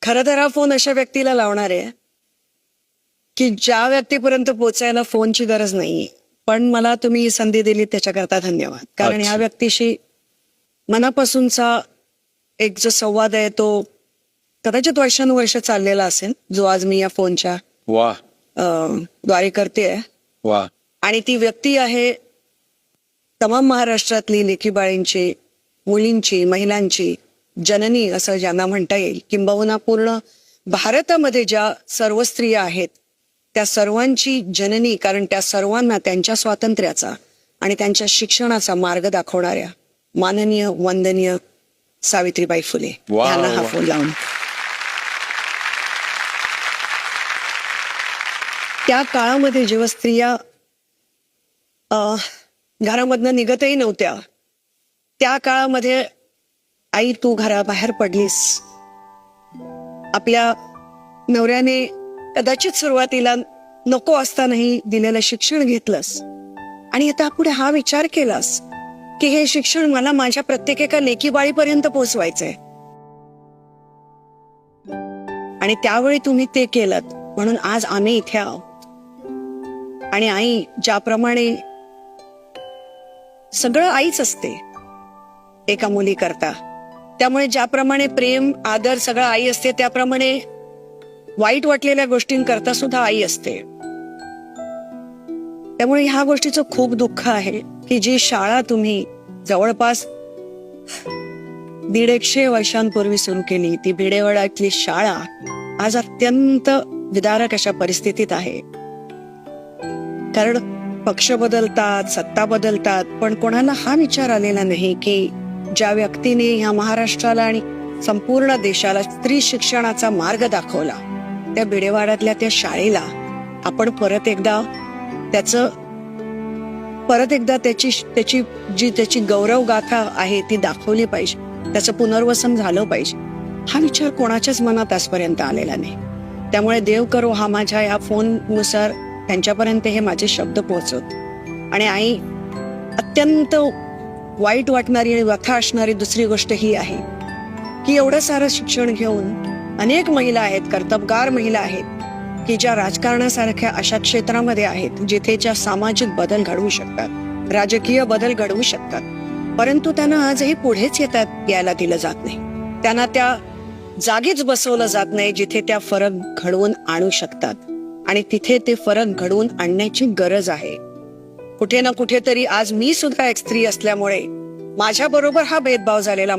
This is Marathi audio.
खरं तर हा फोन अशा व्यक्तीला लावणार आहे की ज्या व्यक्तीपर्यंत पोहोचायला फोनची गरज नाहीये. पण मला तुम्ही ही संधी दिली त्याच्याकरता धन्यवाद. कारण अच्छा. ह्या व्यक्तीशी मनापासूनचा एक जो संवाद आहे तो कदाचित वर्षानुवर्ष चाललेला असेल, जो आज मी या फोनच्या वा द्वारे करते. वा आणि ती व्यक्ती आहे तमाम महाराष्ट्रातली लेकीबाळींची, मुलींची, महिलांची जननी असं ज्यांना म्हणता येईल. किंबहुना पूर्ण भारतामध्ये ज्या सर्व स्त्रिया आहेत त्या सर्वांची जननी, कारण त्या सर्वांना त्यांच्या स्वातंत्र्याचा आणि त्यांच्या शिक्षणाचा मार्ग दाखवणाऱ्या माननीय वंदनीय सावित्रीबाई फुले वा, यांना हा वा. फोन लावून. त्या काळामध्ये जेव्हा स्त्रिया घरामधनं निघतही नव्हत्या, त्या काळामध्ये आई तू घराबाहेर पडलीस, आपल्या नवऱ्याने कदाचित सुरुवातीला नको असतानाही दिलेलं शिक्षण घेतलंस आणि आता पुढे हा विचार केलास की हे शिक्षण मला माझ्या प्रत्येक एका लेकीबाळीपर्यंत पोहोचवायचंय. आणि त्यावेळी तुम्ही ते केलं म्हणून आज आम्ही इथे आहोत. आणि आई ज्याप्रमाणे सगळं आईच असते एका मुली करता, त्यामुळे ज्याप्रमाणे प्रेम आदर सगळं आई असते त्याप्रमाणे वाईट वाटलेल्या गोष्टींकरता सुद्धा आई असते. त्यामुळे ह्या गोष्टीचं खूप दुःख आहे की जी शाळा तुम्ही जवळपास 150 वर्षांपूर्वी सुरू केली, ती भिडेवाड्यातली शाळा आज अत्यंत विदारक अशा परिस्थितीत आहे. कारण पक्ष बदलतात, सत्ता बदलतात, पण कोणाला हा विचार आलेला नाही की ज्या व्यक्तीने ह्या महाराष्ट्राला आणि संपूर्ण देशाला स्त्री शिक्षणाचा मार्ग दाखवला, त्या भिडेवाड्यातल्या त्या शाळेला आपण परत एकदा त्याची गौरव गाथा आहे ती दाखवली पाहिजे, त्याचं पुनर्वसन झालं पाहिजे. हा विचार कोणाच्याच मनात आजपर्यंत आलेला नाही. त्यामुळे देव करो हा माझ्या या फोननुसार त्यांच्यापर्यंत हे माझे शब्द पोहोचवत. आणि आई, अत्यंत वाईट वाटणारी आणि व्यथा असणारी दुसरी गोष्ट ही आहे की एवढं सारं शिक्षण घेऊन अनेक महिला आहेत, कर्तबगार महिला आहेत की ज्या राजकारणासारख्या अशा क्षेत्रामध्ये आहेत जिथे ज्या सामाजिक बदल घडवू शकतात, राजकीय बदल घडवू शकतात, परंतु त्यांना आजही पुढेच यायला दिलं जात नाही. त्यांना त्या जागीच बसवलं जात नाही जिथे त्या फरक घडवून आणू शकतात. आणि तिथे ते फरक घडवून आणण्याची गरज आहे. कुठे ना कुठेतरी आज मी सुद्धा एक स्त्री असल्यामुळे माझ्या बरोबर हा भेदभाव झालेला